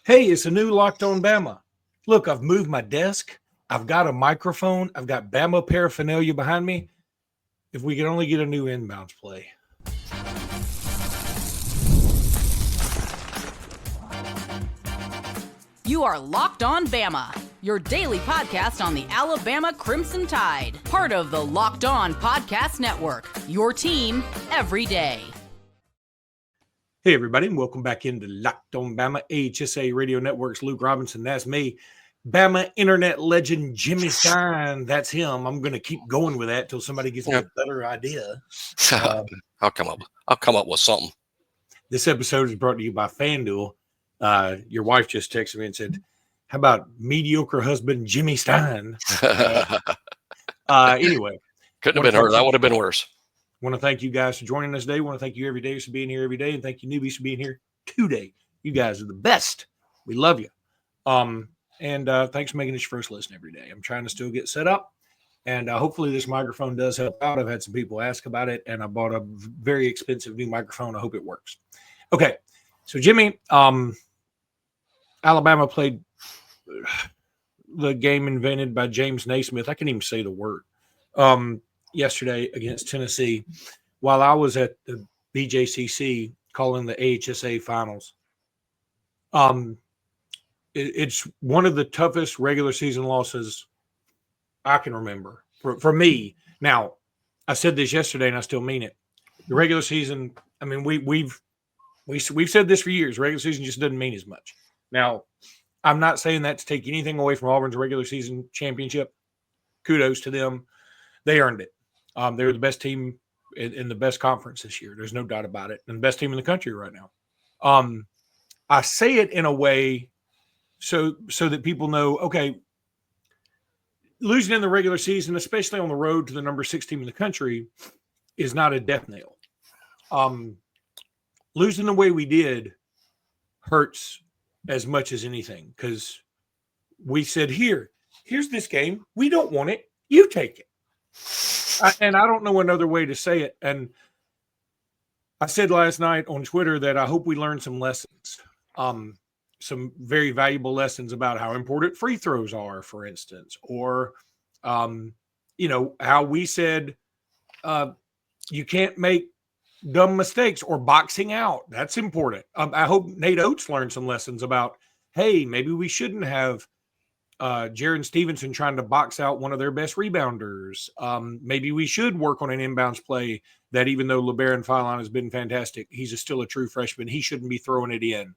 Hey, it's a new Locked On Bama. Look, I've moved my desk. I've got a microphone. I've got Bama paraphernalia behind me. If we could only get a new inbounds play. You are Locked On Bama, your daily podcast on the Alabama Crimson Tide. Part of the Locked On Podcast Network, your team every day. Hey, everybody, and welcome back into Locked On Bama, HSA Radio Network's Luke Robinson. That's me. Bama internet legend Jimmy Stein. That's him. I'm going to keep going with that till somebody gets a better idea. I'll come up with something. This episode is brought to you by FanDuel. Your wife just texted me and said, how about mediocre husband Jimmy Stein? Anyway. Couldn't have been her. That would have been worse. Want to thank you guys for joining us today. Want to thank you every day for being here every day. And thank you newbies for being here today. You guys are the best. We love you. And thanks for making this your first listen every day. I'm trying to still get set up. And hopefully this microphone does help out. I've had some people ask about it. And I bought a very expensive new microphone. I hope it works. Okay. So, Jimmy, Alabama played the game invented by James Naismith. I can't even say the word. Yesterday against Tennessee while I was at the BJCC calling the AHSA finals. It's one of the toughest regular season losses I can remember for me. Now, I said this yesterday and I still mean it. The regular season, I mean, we've said this for years. Regular season just doesn't mean as much. Now, I'm not saying that to take anything away from Auburn's regular season championship. Kudos to them. They earned it. They were the best team in the best conference this year. There's no doubt about it. And the best team in the country right now. I say it in a way so that people know, okay, losing in the regular season, especially on the road to the number 6 team in the country, is not a death nail. Losing the way we did hurts as much as anything because we said, here's this game. We don't want it. You take it. And I don't know another way to say it. And I said last night on Twitter that I hope we learn some lessons, some very valuable lessons about how important free throws are, for instance, or, how we said you can't make dumb mistakes or boxing out. That's important. I hope Nate Oats learned some lessons about, hey, maybe we shouldn't have Jaron Stevenson trying to box out one of their best rebounders. Maybe we should work on an inbounds play that even though LeBaron Philon has been fantastic, he's still a true freshman. He shouldn't be throwing it in.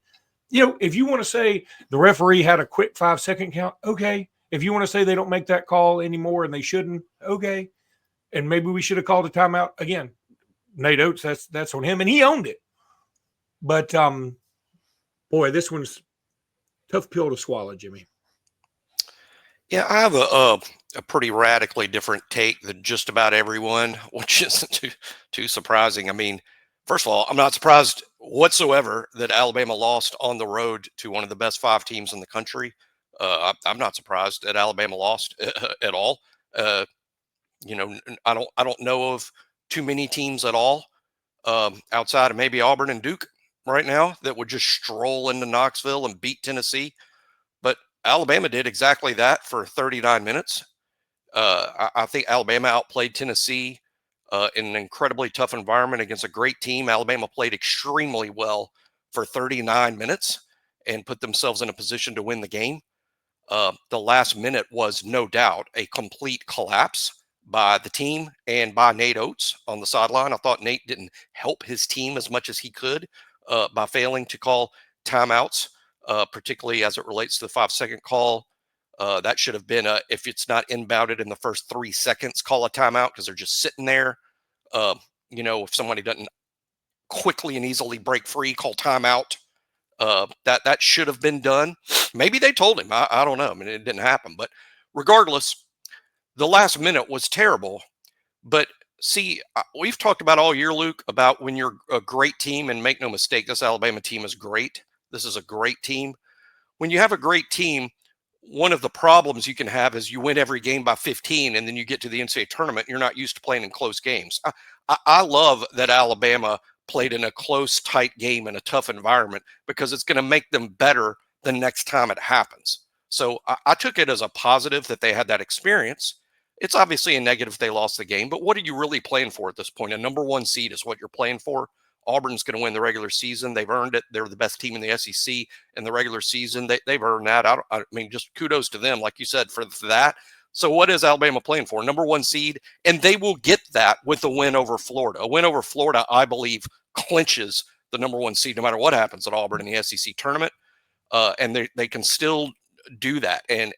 If you want to say the referee had a quick 5-second count, okay. If you want to say they don't make that call anymore and they shouldn't, okay. And maybe we should have called a timeout. Again, Nate Oats, that's on him, and he owned it. But, boy, this one's tough pill to swallow, Jimmy. Yeah, I have a pretty radically different take than just about everyone, which isn't too surprising. I mean, first of all, I'm not surprised whatsoever that Alabama lost on the road to one of the best 5 teams in the country. I'm not surprised that Alabama lost at all. I don't know of too many teams at all outside of maybe Auburn and Duke right now that would just stroll into Knoxville and beat Tennessee. But Alabama did exactly that for 39 minutes. I think Alabama outplayed Tennessee in an incredibly tough environment against a great team. Alabama played extremely well for 39 minutes and put themselves in a position to win the game. The last minute was no doubt a complete collapse by the team and by Nate Oats on the sideline. I thought Nate didn't help his team as much as he could by failing to call timeouts. Particularly as it relates to the 5-second call. That should have been if it's not inbounded in the first 3 seconds, call a timeout because they're just sitting there. If somebody doesn't quickly and easily break free, call timeout. That should have been done. Maybe they told him. I don't know. I mean, it didn't happen. But regardless, the last minute was terrible. But see, we've talked about all year, Luke, about when you're a great team, and make no mistake, this Alabama team is great. This is a great team. When you have a great team, one of the problems you can have is you win every game by 15, and then you get to the NCAA tournament, and you're not used to playing in close games. I love that Alabama played in a close, tight game in a tough environment because it's going to make them better the next time it happens. So I took it as a positive that they had that experience. It's obviously a negative if they lost the game, but what are you really playing for at this point? A number 1 seed is what you're playing for. Auburn's going to win the regular season. They've earned it. They're the best team in the SEC in the regular season. They've earned that. I mean, just kudos to them, like you said, for that. So what is Alabama playing for? Number 1 seed, and they will get that with a win over Florida. A win over Florida, I believe, clinches the number 1 seed no matter what happens at Auburn in the SEC tournament. And they can still do that. And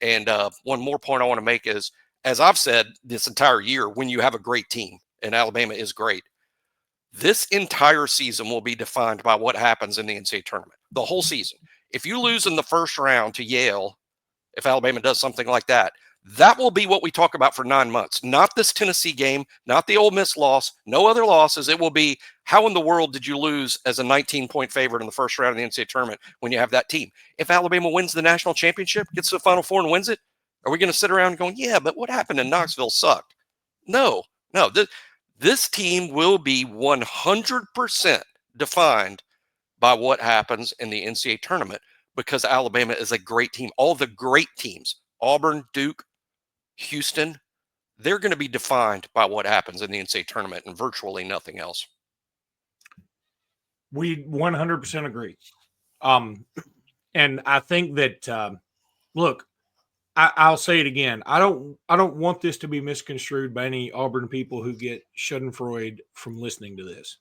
one more point I want to make is, as I've said this entire year, when you have a great team, and Alabama is great, this entire season will be defined by what happens in the NCAA tournament. The whole season. If you lose in the first round to Yale, if Alabama does something like that, that will be what we talk about for 9 months. Not this Tennessee game, not the Ole Miss loss, no other losses. It will be, how in the world did you lose as a 19-point favorite in the first round of the NCAA tournament when you have that team? If Alabama wins the national championship, gets to the Final Four and wins it, are we going to sit around going, yeah, but what happened in Knoxville sucked? No. This team will be 100% defined by what happens in the NCAA tournament, because Alabama is a great team. All the great teams, Auburn, Duke, Houston, they're going to be defined by what happens in the NCAA tournament and virtually nothing else. We 100% agree. And I think that, look, I'll say it again. I don't want this to be misconstrued by any Auburn people who get schadenfreude from listening to this.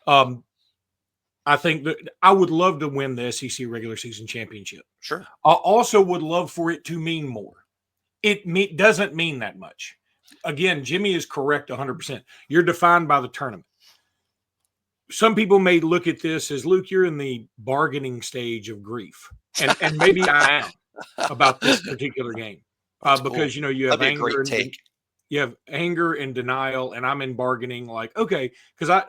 I think that I would love to win the SEC regular season championship. Sure. I also would love for it to mean more. It doesn't mean that much. Again, Jimmy is correct 100%. You're defined by the tournament. Some people may look at this as, Luke, you're in the bargaining stage of grief. And maybe I am about this particular game. Because, you know, you have anger and denial, and I'm in bargaining like, okay, because I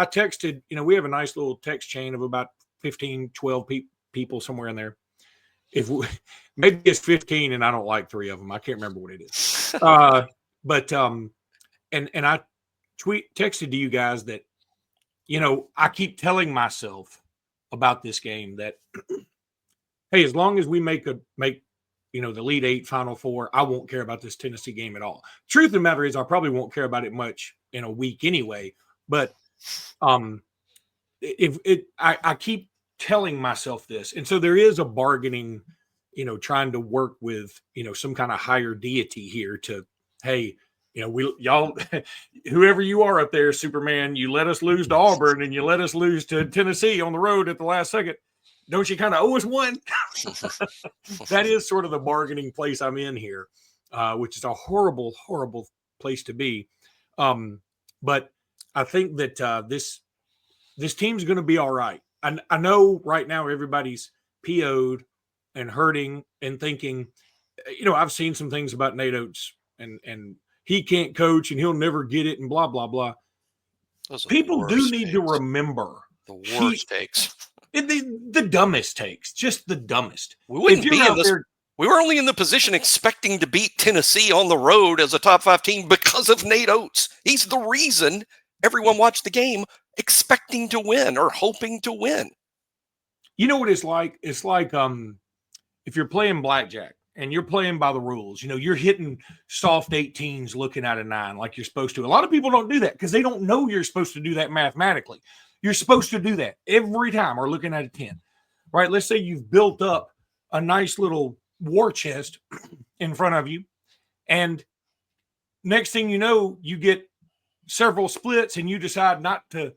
texted, you know, we have a nice little text chain of about 15, 12 people somewhere in there. Maybe it's 15 and I don't like 3 of them. I can't remember what it is. But I texted to you guys that, you know, I keep telling myself about this game that, hey, as long as we make you know, the Elite 8, Final 4, I won't care about this Tennessee game at all. Truth of the matter is, I probably won't care about it much in a week anyway. But I keep telling myself this, and so there is a bargaining, you know, trying to work with, you know, some kind of higher deity here to, hey, you know, y'all, whoever you are up there, Superman, you let us lose to Auburn and you let us lose to Tennessee on the road at the last second. Don't you kind of owe us one? That is sort of the bargaining place I'm in here, which is a horrible, horrible place to be. But I think that this team's going to be all right. I know right now everybody's PO'd and hurting and thinking, you know, I've seen some things about Nate Oats and he can't coach and he'll never get it and blah, blah, blah. People do need to remember the worst takes. The dumbest takes, just the dumbest. We wouldn't be in this. We were only in the position expecting to beat Tennessee on the road as a top 5 team because of Nate Oats. He's the reason everyone watched the game expecting to win or hoping to win. You know what it's like? It's like if you're playing blackjack and you're playing by the rules, you know, you're hitting soft 18s looking at a 9 like you're supposed to. A lot of people don't do that because they don't know you're supposed to do that mathematically. You're supposed to do that every time or looking at a 10, right? Let's say you've built up a nice little war chest in front of you. And next thing you know, you get several splits and you decide not to,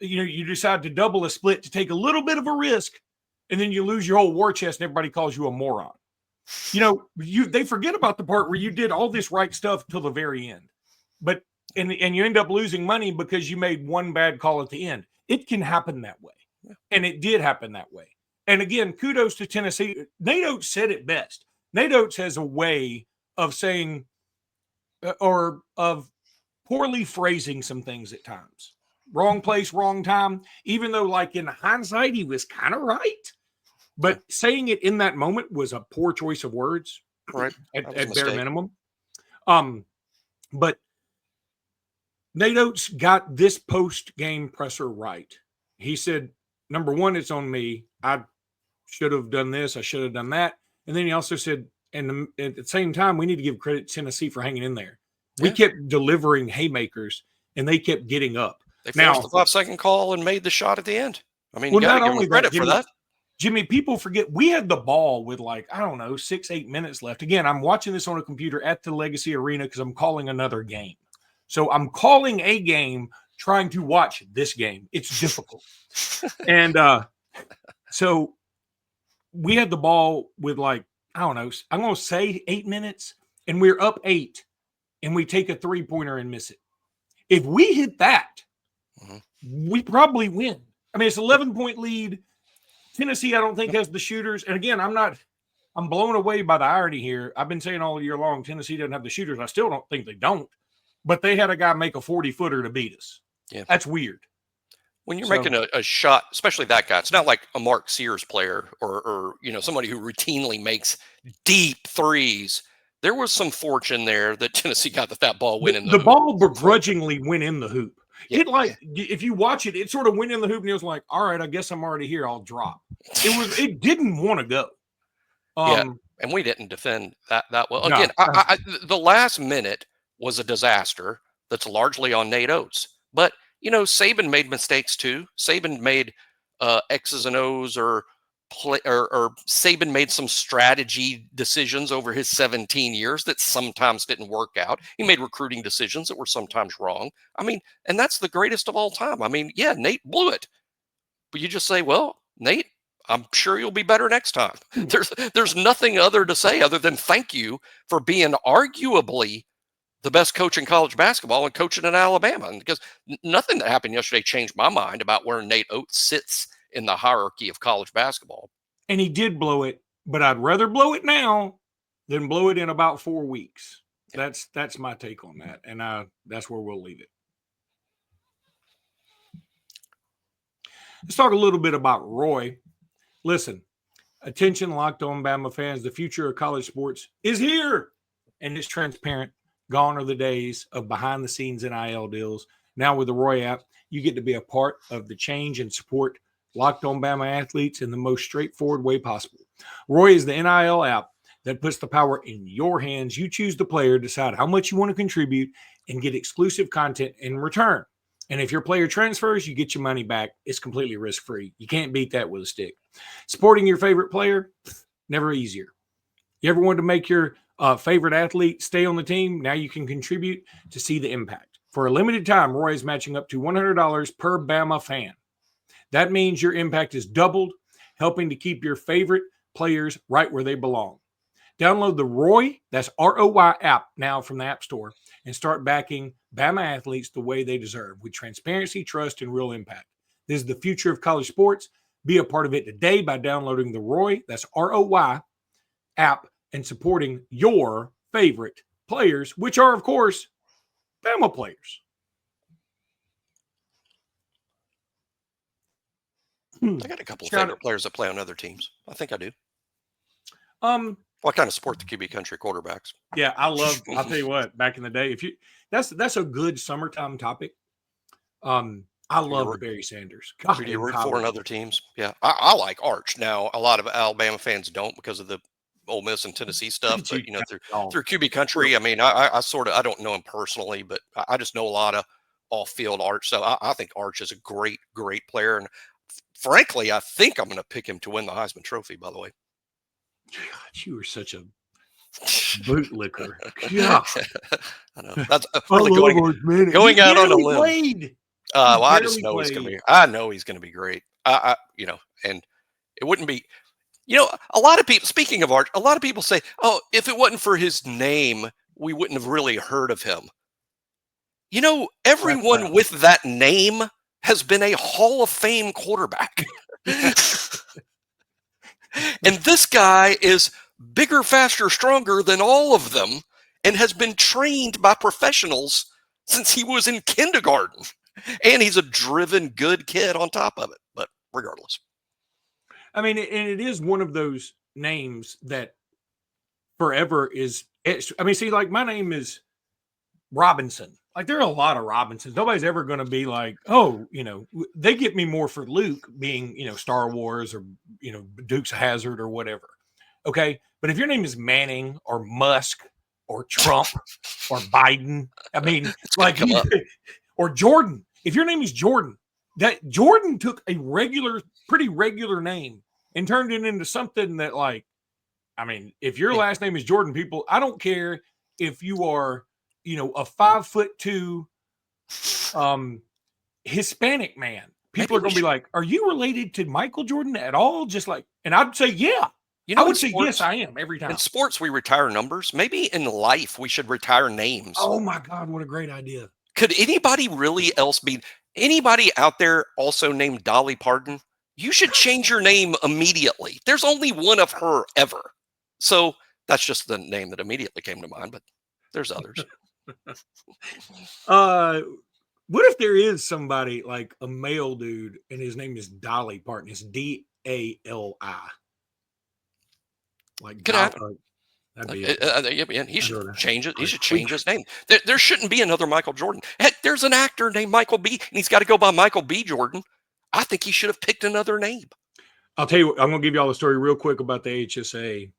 you know, you decide to double a split to take a little bit of a risk. And then you lose your whole war chest and everybody calls you a moron. You know, they forget about the part where you did all this right stuff till the very end. But, and you end up losing money because you made one bad call at the end. It can happen that way. And it did happen that way. And again, kudos to Tennessee. Nate Oats said it best. Nate Oats has a way of saying or of poorly phrasing some things at times. Wrong place, wrong time. Even though, like, in hindsight, he was kind of right. But saying it in that moment was a poor choice of words, right? At bare minimum. But Nate Oats got this post-game presser right. He said, number one, it's on me. I should have done this. I should have done that. And then he also said, and at the same time, we need to give credit to Tennessee for hanging in there. We kept delivering haymakers, and they kept getting up. They forced the 5-second call and made the shot at the end. I mean, you got to give them credit for that. Jimmy, people forget we had the ball with 6-8 minutes left. Again, I'm watching this on a computer at the Legacy Arena because I'm calling another game. So I'm calling a game trying to watch this game. It's difficult. And so we had the ball with I'm going to say 8 minutes, and we're up 8, and we take a 3-pointer and miss it. If we hit that, we probably win. I mean, it's an 11-point lead. Tennessee, I don't think, has the shooters. And again, I'm blown away by the irony here. I've been saying all year long, Tennessee doesn't have the shooters. I still don't think they don't. But they had a guy make a 40-footer to beat us. Yeah. That's weird. When you're making a shot, especially that guy, it's not like a Mark Sears player or somebody who routinely makes deep threes. There was some fortune there that Tennessee got that ball went in the hoop. The ball begrudgingly went in the hoop. Yeah. If you watch it, it sort of went in the hoop, and it was like, all right, I guess I'm already here. I'll drop. It didn't want to go. And we didn't defend that well. Again, the last minute was a disaster. That's largely on Nate Oats. But Saban made mistakes too. Saban made X's and O's, or Saban made some strategy decisions over his 17 years that sometimes didn't work out. He made recruiting decisions that were sometimes wrong. I mean, and that's the greatest of all time. I mean, yeah, Nate blew it. But you just say, well, Nate, I'm sure you'll be better next time. There's nothing other to say other than thank you for being arguably the best coach in college basketball and coaching in Alabama. And because nothing that happened yesterday changed my mind about where Nate Oats sits in the hierarchy of college basketball. And he did blow it, but I'd rather blow it now than blow it in about 4 weeks. That's my take on that. And that's where we'll leave it. Let's talk a little bit about Roy. Listen, attention, Locked On Bama fans. The future of college sports is here, and it's transparent. Gone are the days of behind-the-scenes NIL deals. Now with the Roy app, you get to be a part of the change and support Locked On Bama athletes in the most straightforward way possible. Roy is the NIL app that puts the power in your hands. You choose the player, decide how much you want to contribute, and get exclusive content in return. And if your player transfers, you get your money back. It's completely risk-free. You can't beat that with a stick. Supporting your favorite player, never easier. You ever wanted to make your favorite athlete stay on the team? Now you can contribute to see the impact. For a limited time, Roy is matching up to $100 per Bama fan. That means your impact is doubled, helping to keep your favorite players right where they belong. Download the Roy, that's ROY app now from the App Store, and start backing Bama athletes the way they deserve with transparency, trust, and real impact. This is the future of college sports. Be a part of it today by downloading the Roy, that's ROY app, and supporting your favorite players, which are, of course, Bama players. I got a couple of favorite players that play on other teams. I think I do. Well, I kind of support the QB country quarterbacks. Yeah, I'll tell you what, back in the day, that's a good summertime topic. I love Barry Sanders. Who do you root for in other teams? Yeah, I like Arch. Now, a lot of Alabama fans don't because of the Ole Miss and Tennessee stuff, but through QB country, I mean, I don't know him personally, but I just know a lot of off-field Arch. So I think Arch is a great player, and frankly, I think I'm going to pick him to win the Heisman Trophy. By the way, God, you are such a bootlicker. Yeah, I know that's really going out on a limb. Well, I just know he's going to be. I know he's going to be great. And it wouldn't be. A lot of people, speaking of Arch, a lot of people say, oh, if it wasn't for his name, we wouldn't have really heard of him. Everyone with that name has been a Hall of Fame quarterback. And this guy is bigger, faster, stronger than all of them and has been trained by professionals since he was in kindergarten. And he's a driven, good kid on top of it. But regardless. I mean, and it is one of those names that forever is. I mean, see, like my name is Robinson. like there are a lot of Robinsons. Nobody's ever going to be like, oh, they get me more for Luke being, Star Wars or, Dukes of Hazzard or whatever. Okay. But if your name is Manning or Musk or Trump or Biden, I mean, like, or Jordan, if your name is Jordan, that Jordan took a pretty regular name and turned it into something that, like, I mean, if your last name is Jordan, people, I don't care if you are, a 5'2" Hispanic man. People are going to be like, are you related to Michael Jordan at all? Just like, and I'd say, yeah. I would say, yes, I am every time. In sports, we retire numbers. Maybe in life, we should retire names. Oh, my God. What a great idea. Could anybody really else be anybody out there also named Dolly Parton? You should change your name immediately. There's only one of her ever. So that's just the name that immediately came to mind, but there's others. What if there is somebody like a male dude and his name is Dolly Parton? It's D-A-L-I. Like, could happen. He should change it. He should change his name. There shouldn't be another Michael Jordan. Heck, there's an actor named Michael B, and he's got to go by Michael B. Jordan. I think he should have picked another name. I'll tell you what, I'm going to give you all the story real quick about the HSA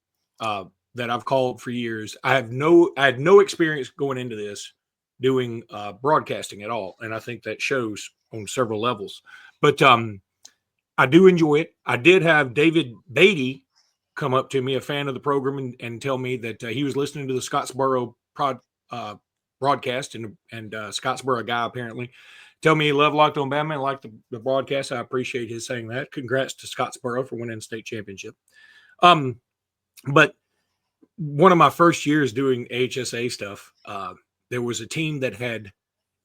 that I've called for years. I had no experience going into this doing broadcasting at all, and I think that shows on several levels. But I do enjoy it. I did have David Beatty come up to me, a fan of the program, and tell me that he was listening to the Scottsboro broadcast, and Scottsboro guy apparently tell me he loved Locked On Bama and liked the broadcast. I appreciate his saying that. Congrats to Scottsboro for winning the state championship. But one of my first years doing HSA stuff, there was a team that had,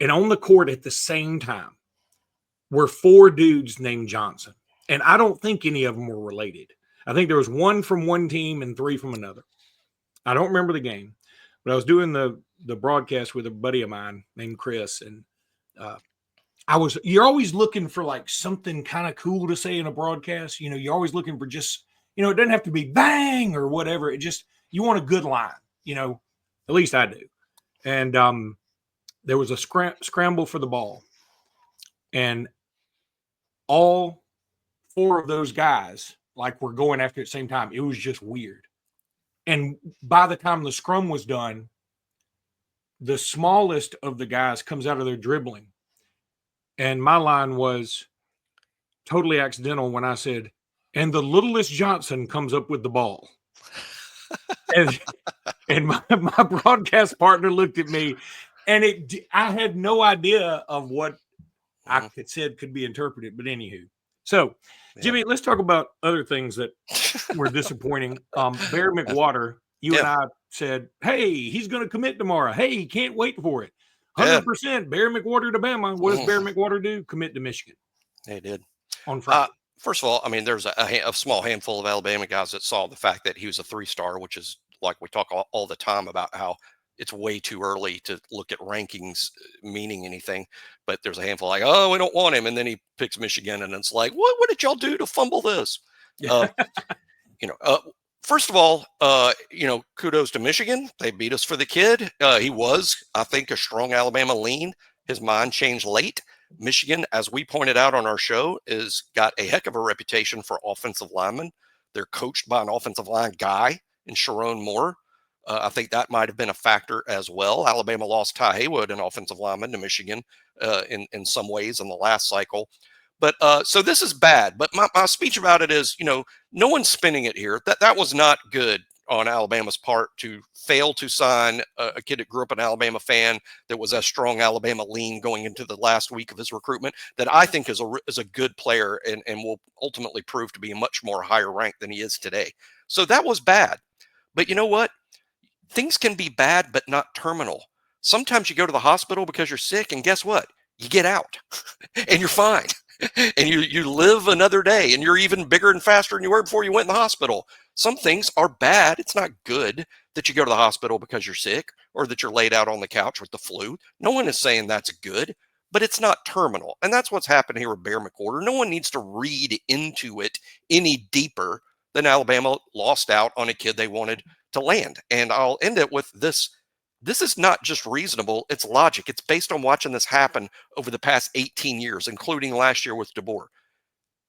and on the court at the same time were 4 dudes named Johnson. And I don't think any of them were related. I think there was 1 from one team and 3 from another. I don't remember the game, but I was doing the broadcast with a buddy of mine named Chris. And you're always looking for like something kind of cool to say in a broadcast. You're always looking for just, it doesn't have to be bang or whatever. It just, you want a good line, at least I do. And there was a scramble for the ball. And all 4 of those guys, like, were going after it at the same time. It was just weird. And by the time the scrum was done, the smallest of the guys comes out of there dribbling. And my line was totally accidental when I said, and the littlest Johnson comes up with the ball. and my broadcast partner looked at me, and I had no idea of what I had said could be interpreted. But anywho, so Jimmy, let's talk about other things that were disappointing. Barry McWhorter, you and I said, hey, he's going to commit tomorrow. Hey, can't wait for it. 100% Barry McWhorter to Bama. What does Barry McWhorter do? Commit to Michigan. He did. On Friday. First of all, I mean, there's a small handful of Alabama guys that saw the fact that he was a 3-star, which is like we talk all the time about how it's way too early to look at rankings meaning anything. But there's a handful like, oh, we don't want him. And then he picks Michigan, and it's like, what did y'all do to fumble this? First of all, kudos to Michigan. They beat us for the kid. He was, I think, a strong Alabama lean. His mind changed late. Michigan, as we pointed out on our show, is got a heck of a reputation for offensive linemen. They're coached by an offensive line guy in Sharon Moore. I think that might have been a factor as well. Alabama lost Ty Haywood, an offensive lineman, to Michigan in some ways in the last cycle. But so this is bad. But my speech about it is, no one's spinning it here. That was not good on Alabama's part to fail to sign a kid that grew up an Alabama fan that was a strong Alabama lean going into the last week of his recruitment that I think is a good player and will ultimately prove to be much more higher ranked than he is today. So that was bad. But you know what? Things can be bad, but not terminal. Sometimes you go to the hospital because you're sick, and guess what? You get out and you're fine. And you live another day, and you're even bigger and faster than you were before you went in the hospital. Some things are bad. It's not good that you go to the hospital because you're sick or that you're laid out on the couch with the flu. No one is saying that's good, but it's not terminal. And that's what's happened here with Barry McWhorter. No one needs to read into it any deeper than Alabama lost out on a kid they wanted to land. And I'll end it with this This is not just reasonable, it's logic. It's based on watching this happen over the past 18 years, including last year with DeBoer.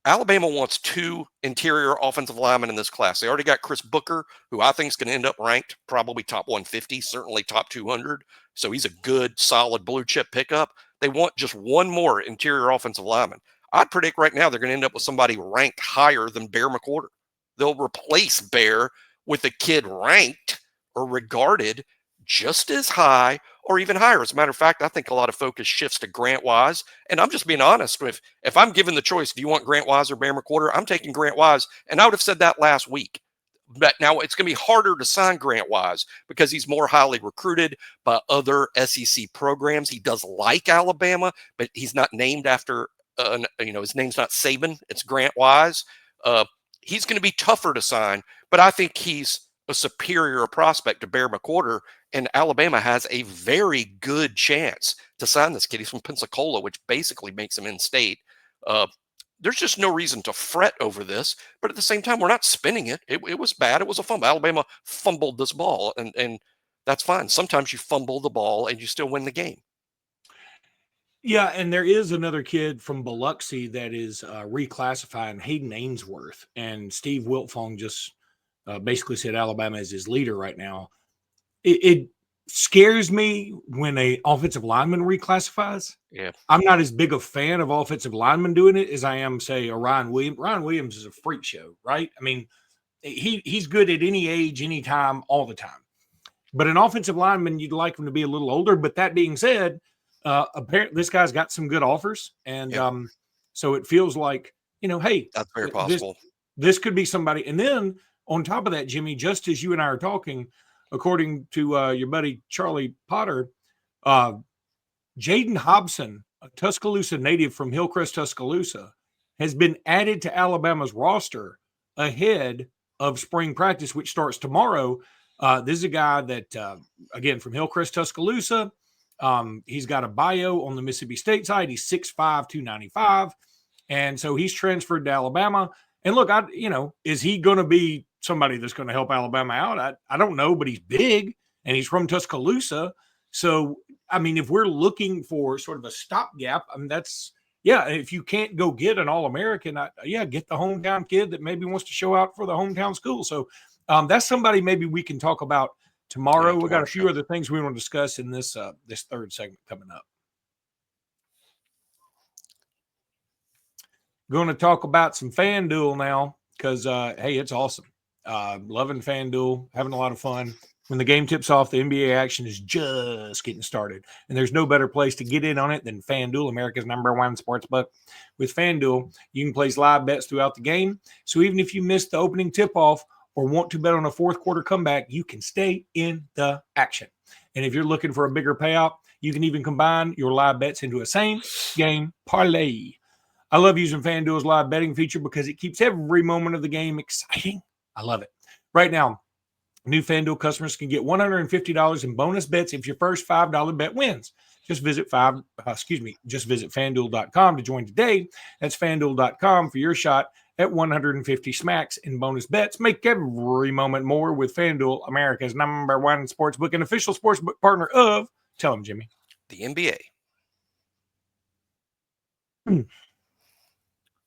Alabama wants 2 interior offensive linemen in this class. They already got Chris Booker, who I think is going to end up ranked probably top 150, certainly top 200. So he's a good, solid blue chip pickup. They want just 1 more interior offensive lineman. I'd predict right now they're going to end up with somebody ranked higher than Bear McWhorter. They'll replace Bear with a kid ranked or regarded just as high or even higher. As a matter of fact, I think a lot of focus shifts to Grant Wise. And I'm just being honest with, if I'm given the choice, do you want Grant Wise or Barry McWhorter? I'm taking Grant Wise. And I would have said that last week. But now it's going to be harder to sign Grant Wise because he's more highly recruited by other SEC programs. He does like Alabama, but he's not named after, his name's not Saban. It's Grant Wise. He's going to be tougher to sign, but I think he's a superior prospect to Bear McWhorter, and Alabama has a very good chance to sign this kid. He's from Pensacola, which basically makes him in-state. There's just no reason to fret over this, but at the same time, we're not spinning it. It was bad. It was a fumble. Alabama fumbled this ball, and that's fine. Sometimes you fumble the ball and you still win the game. Yeah, and there is another kid from Biloxi that is reclassifying, Hayden Ainsworth, and Steve Wiltfong just basically said Alabama is his leader right now. It scares me when an offensive lineman reclassifies. Yeah, I'm not as big a fan of offensive linemen doing it as I am, say, a Ryan Williams. Ryan Williams is a freak show, right? I mean, he's good at any age, any time, all the time. But an offensive lineman, you'd like him to be a little older. But that being said, apparently this guy's got some good offers, and so it feels like, hey, that's very possible. This could be somebody. And then on top of that, Jimmy, just as you and I are talking, according to your buddy Charlie Potter, Jaden Hobson, a Tuscaloosa native from Hillcrest, Tuscaloosa, has been added to Alabama's roster ahead of spring practice, which starts tomorrow. This is a guy that, again, from Hillcrest, Tuscaloosa. He's got a bio on the Mississippi State side. He's 6'5", 295. And so he's transferred to Alabama. And look, is he going to be somebody that's going to help Alabama out? I don't know, but he's big and he's from Tuscaloosa. So, I mean, if we're looking for sort of a stopgap, I mean, if you can't go get an All-American, get the hometown kid that maybe wants to show out for the hometown school. So that's somebody maybe we can talk about tomorrow. We got a few other things we want to discuss in this third segment coming up. Going to talk about some FanDuel now because, hey, it's awesome. Loving FanDuel, having a lot of fun. When the game tips off, the NBA action is just getting started. And there's no better place to get in on it than FanDuel, America's #1 sportsbook. With FanDuel, you can place live bets throughout the game. So even if you miss the opening tip-off or want to bet on a fourth quarter comeback, you can stay in the action. And if you're looking for a bigger payout, you can even combine your live bets into a same-game parlay. I love using FanDuel's live betting feature because it keeps every moment of the game exciting. I love it. Right now, new FanDuel customers can get $150 in bonus bets if your first $5 bet wins. Just visit FanDuel.com to join today. That's FanDuel.com for your shot at 150 smacks in bonus bets. Make every moment more with FanDuel, America's #1 sportsbook and official sportsbook partner of, tell them, Jimmy, the NBA.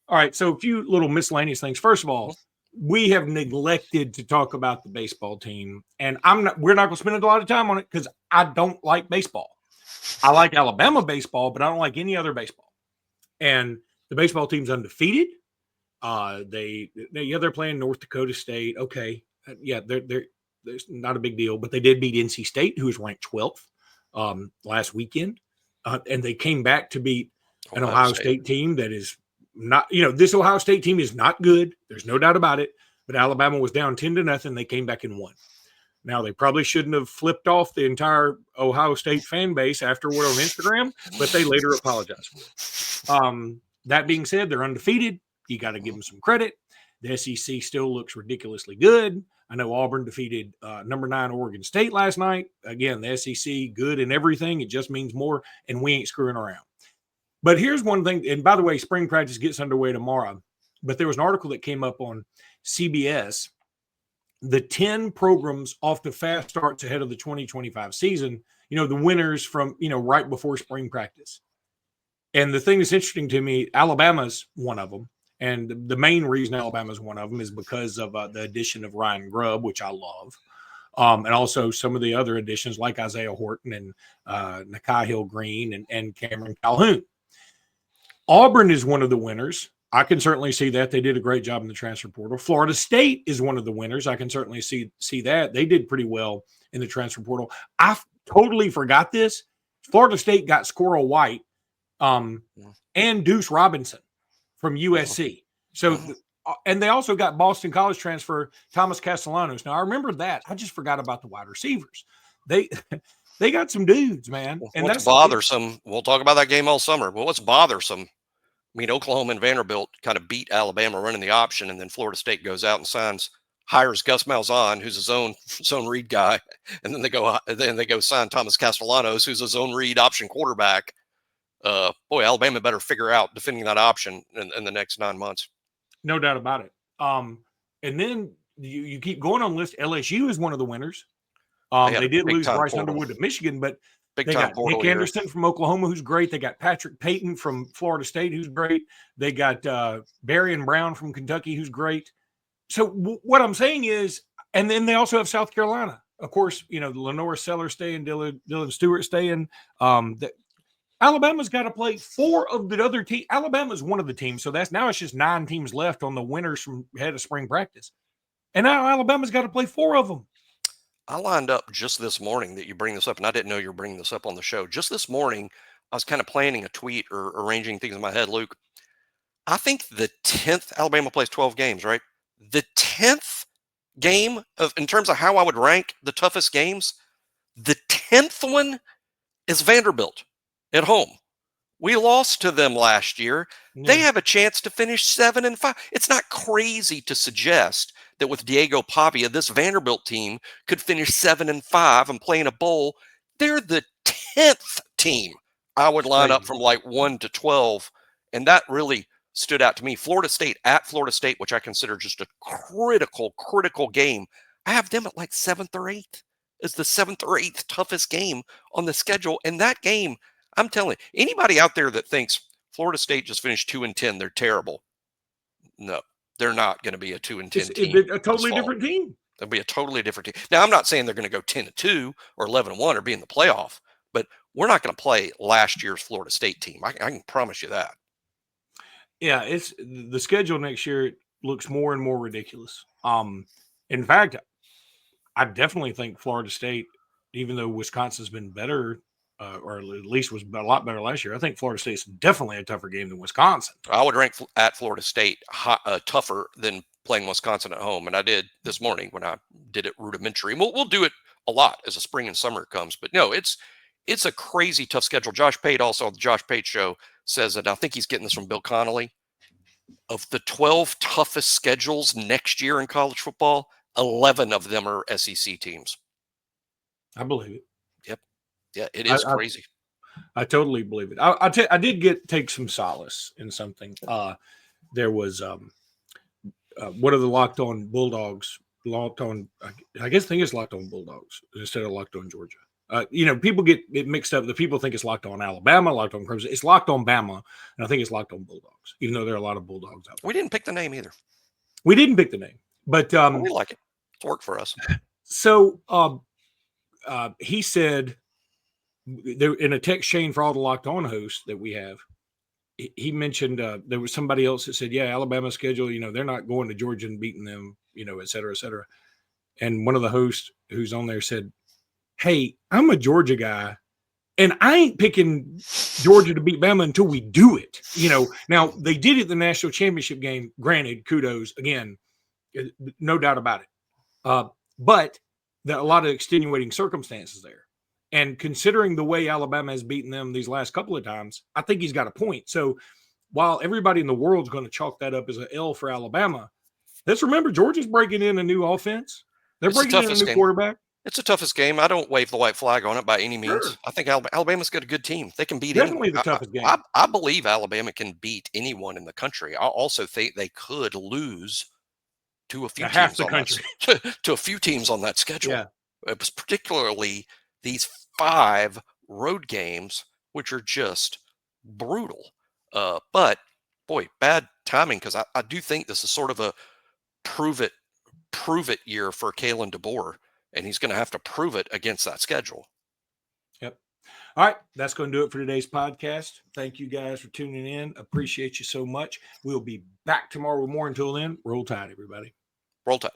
All right, so a few little miscellaneous things. First of all, we have neglected to talk about the baseball team, and we're not going to spend a lot of time on it because I don't like baseball. I like Alabama baseball, but I don't like any other baseball. And the baseball team's undefeated. They're playing North Dakota State. Okay, they're not a big deal, but they did beat NC State, who was ranked 12th last weekend, and they came back to beat an Ohio State team that is not. This Ohio State team is not good. There's no doubt about it. But Alabama was down 10-0. They came back and won. Now, they probably shouldn't have flipped off the entire Ohio State fan base afterward on Instagram, but they later apologized for it. That being said, they're undefeated. You got to give them some credit. The SEC still looks ridiculously good. I know Auburn defeated number 9 Oregon State last night. Again, the SEC, good in everything. It just means more, and we ain't screwing around. But here's one thing, and by the way, spring practice gets underway tomorrow, but there was an article that came up on CBS the 10 programs off to fast starts ahead of the 2025 season, the winners from, right before spring practice. And the thing that's interesting to me, Alabama's one of them. And the main reason Alabama's one of them is because of the addition of Ryan Grubb, which I love. And also some of the other additions like Isaiah Horton and Nakai Hill Green and Cameron Calhoun. Auburn is one of the winners. I can certainly see that. They did a great job in the transfer portal. Florida State is one of the winners. I can certainly see that. They did pretty well in the transfer portal. I totally forgot this. Florida State got Squirrel White and Deuce Robinson from USC. So, and they also got Boston College transfer Thomas Castellanos. Now, I remember that. I just forgot about the wide receivers. They got some dudes, man. And what's bothersome, we'll talk about that game all summer, but what's bothersome, I mean, Oklahoma and Vanderbilt kind of beat Alabama running the option, and then Florida State goes out and hires Gus Malzahn, who's his own read guy, and then they go sign Thomas Castellanos, who's his own read option quarterback. Boy, Alabama better figure out defending that option in the next 9 months. No doubt about it. And then you keep going on the list. LSU is one of the winners. They did lose Bryce Underwood to Michigan, but they got Nick Anderson from Oklahoma, who's great. They got Patrick Payton from Florida State, who's great. They got Barry and Brown from Kentucky, who's great. So what I'm saying is, and then they also have South Carolina. Of course, Lenora Sellers staying, Dylan Stewart staying. Alabama's got to play 4 of the other teams. Alabama's one of the teams, so it's just 9 teams left on the winners from ahead of spring practice. And now Alabama's got to play 4 of them. I lined up just this morning that you bring this up, and I didn't know you were bringing this up on the show. Just this morning, I was kind of planning a tweet or arranging things in my head, Luke. I think the 10th, Alabama plays 12 games, right? The 10th game in terms of how I would rank the toughest games, the 10th one is Vanderbilt at home. We lost to them last year. Yeah. They have a chance to finish 7-5. It's not crazy to suggest that with Diego Pavia, this Vanderbilt team could finish 7-5 and play in a bowl. They're the 10th team I would line up from like 1 to 12. And that really stood out to me. Florida State at Florida State, which I consider just a critical game. I have them at like 7th or 8th. It's the 7th or 8th toughest game on the schedule. And that game, I'm telling you, anybody out there that thinks Florida State just finished 2-10, they're terrible. No, they're not going to be a 2-10 team. It's a totally different team. They'll be a totally different team. Now, I'm not saying they're going to go 10-2 or 11-1 or be in the playoff, but we're not going to play last year's Florida State team. I can promise you that. Yeah, it's the schedule next year looks more and more ridiculous. In fact, I definitely think Florida State, even though Wisconsin's been better, or at least was a lot better last year, I think Florida State's definitely a tougher game than Wisconsin. I would rank at Florida State tougher than playing Wisconsin at home, and I did this morning when I did it rudimentary. And we'll do it a lot as the spring and summer comes. But no, it's a crazy tough schedule. Josh Pate also on the Josh Pate show says that I think he's getting this from Bill Connolly. Of the 12 toughest schedules next year in college football, 11 of them are SEC teams. I believe it. Yep. Yeah, it is crazy. I totally believe it. I did take some solace in something. There was one of the Locked On Bulldogs, I guess think it's Locked On Bulldogs instead of Locked On Georgia. People get it mixed up. The people think it's Locked On Alabama, Locked On Crimson. It's Locked On Bama, and I think it's Locked On Bulldogs, even though there are a lot of Bulldogs out there. We didn't pick the name either. We didn't pick the name, but we like it. It's worked for us. So he said there in a text chain for all the Locked On hosts that we have, he mentioned there was somebody else that said, yeah, Alabama's schedule, they're not going to Georgia and beating them, et cetera, et cetera. And one of the hosts who's on there said, hey, I'm a Georgia guy, and I ain't picking Georgia to beat Bama until we do it. Now they did it the national championship game. Granted, kudos again, no doubt about it. But there are a lot of extenuating circumstances there. And considering the way Alabama has beaten them these last couple of times, I think he's got a point. So while everybody in the world is going to chalk that up as an L for Alabama, let's remember Georgia's breaking in a new offense. They're breaking in a new quarterback. It's the toughest game. I don't wave the white flag on it by any means. Sure. I think Alabama's got a good team. They can beat definitely anyone. The toughest game. I believe Alabama can beat anyone in the country. I also think they could lose to a few half teams the on country. to a few teams on that schedule. Yeah. It was particularly these 5 road games, which are just brutal. But boy, bad timing, because I do think this is sort of a prove it year for Kalen DeBoer, and he's going to have to prove it against that schedule. Yep. All right. That's going to do it for today's podcast. Thank you guys for tuning in. Appreciate you so much. We'll be back tomorrow with more. Until then, roll tide, everybody. Roll Tide.